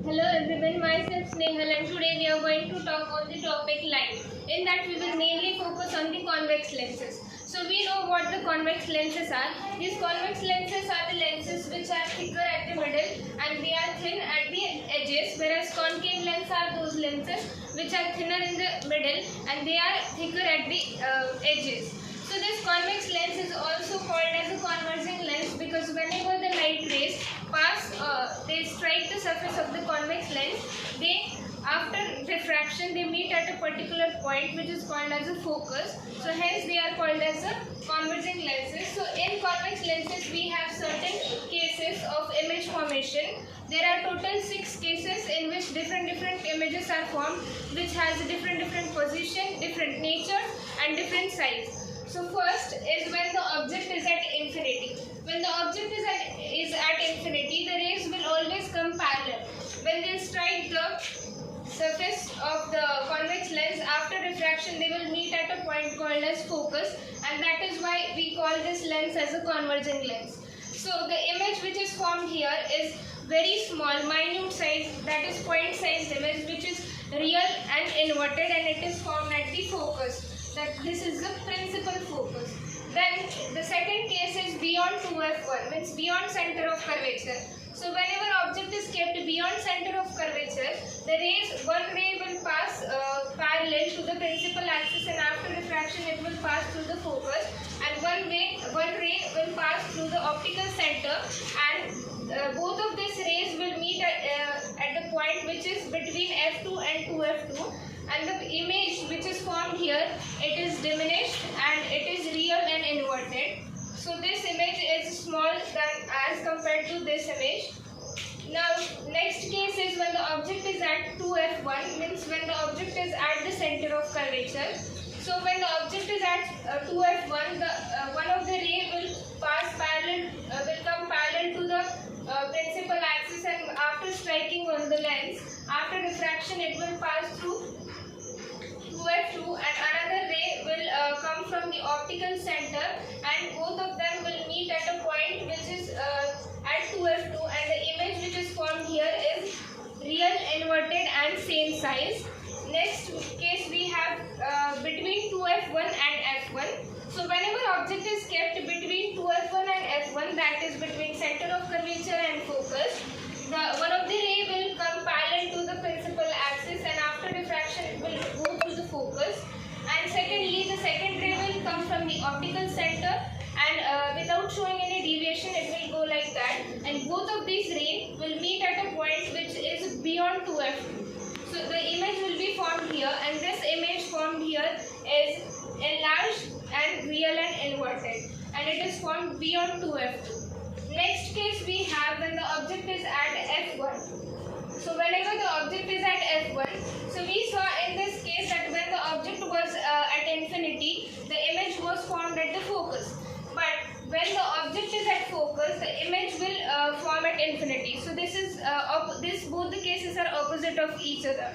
Hello everyone, myself Snehal and today we are going to talk on the topic light. In that we will mainly focus on the convex lenses. So we know what the convex lenses are. These convex lenses are the lenses which are thicker at the middle and they are thin at the edges, whereas concave lenses are those lenses which are thinner in the middle and they are thicker at the edges. So this convex lens is also called as a converging lens because whenever the light rays pass, they strike the surface of the convex lens. After diffraction, they meet at a particular point which is called as a focus. So hence they are called as a converging lenses. So in convex lenses, we have certain cases of image formation. There are total 6 cases in which different images are formed, which has a different position, different nature, and different size. So first is when the object is at infinity. When the object is at infinity, the rays will always come parallel. When they strike the surface of the convex lens after refraction, they will meet at a point called as focus, and that is why we call this lens as a converging lens. So the image which is formed here is very small, minute size, that is point sized image, which is real and inverted, and it is formed at the focus. That this is the principal focus. Then the second case is beyond 2f1, means beyond center of curvature. So whenever object is kept beyond center of curvature, one ray will pass parallel to the principal axis, and after refraction it will pass through the focus, and one ray will pass through the optical center, and both of these rays will meet at the point which is between f2 and 2f2. And the image which is formed here, it is diminished and it is real and inverted. So this image is small than as compared to this image. Now next case is when the object is at 2f1, means when the object is at the center of curvature. So when the object is at 2f1, one of the ray will come parallel to the principal axis, and after striking on the lens, after refraction it will pass through 2f2, and another ray will come from the optical center, and both of them will meet at a point which is at 2f2, and the image which is formed here is real, inverted, and same size. Next case we have between 2f1 and f1. So whenever object is kept between 2f1 and f1, that is between center of curvature and focus, one of the ray will come parallel to the principal axis, and after diffraction it will go through the focus. And secondly, the second ray will come from the optical center, and without showing any deviation it will go like that, and both of these rays will meet at a point which is beyond 2f2. So the image will be formed here, and this image formed here is enlarged and real and inverted, and it is formed beyond 2f2. Next case we have when the object is at f1. So whenever the object is at f1, so we saw in this case that when the object was at infinity, the image was formed at the focus. But when the object is at focus, the image will form at infinity. So both the cases are opposite of each other.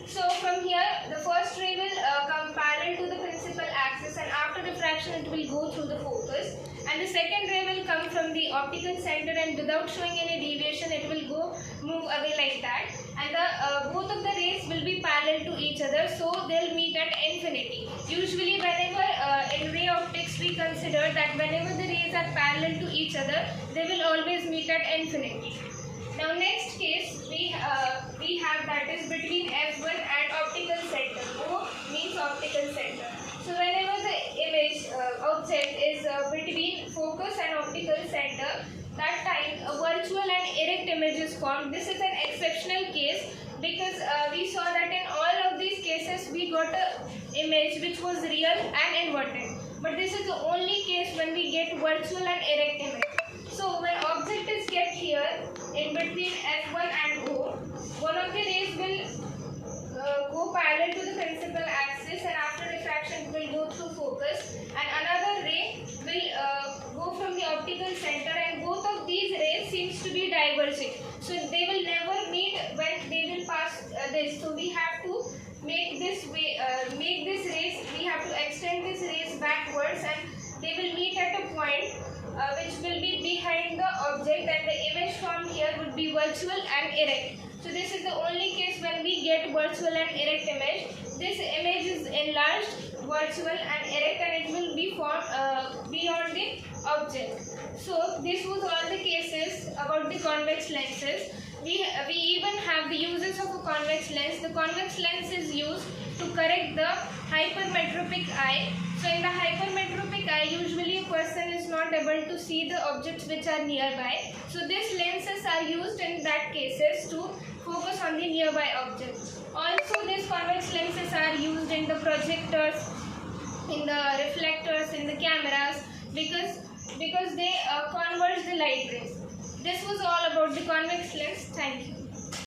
So from here, the first ray will come parallel to the principal axis, and after diffraction it will go through the focus. And the second ray will come from the optical center, and without showing any deviation it will move away like that. And both of the rays will be parallel to each other, so they'll meet at infinity. Usually whenever in ray optics we consider that whenever the rays are parallel to each other, they will always meet at infinity. Now next case we have that is between f1 and optical center. O means optical center. So whenever the image object is between focus and optical center, that time a virtual and erect image is formed. This is an exceptional case because we saw that in all of these cases we got a image which was real and inverted. But this is the only case when we get virtual and erect image. So when object is kept here in between f1 and O, one of the rays will go parallel to the principal axis, and after refraction it will go through focus, and another ray will go from the optical center, and both of these rays seems to be diverging. So they will never meet when they will pass this. So we have to make this rays, we have to extend this rays backwards, and they will meet at a point which will be behind the object, and the image formed here would be virtual and erect. So this is virtual and erect image. This image is enlarged, virtual and erect, and it will be beyond the object. So this was all the cases about the convex lenses. We even have the uses of a convex lens. The convex lens is used to correct the hypermetropic eye. So in the hypermetropic eye, usually a person is not able to see the objects which are nearby. So these lenses are used in that cases to focus on the nearby objects. Also, these convex lenses are used in the projectors, in the reflectors, in the cameras, because they converge the light rays. This was all about the convex lens. Thank you.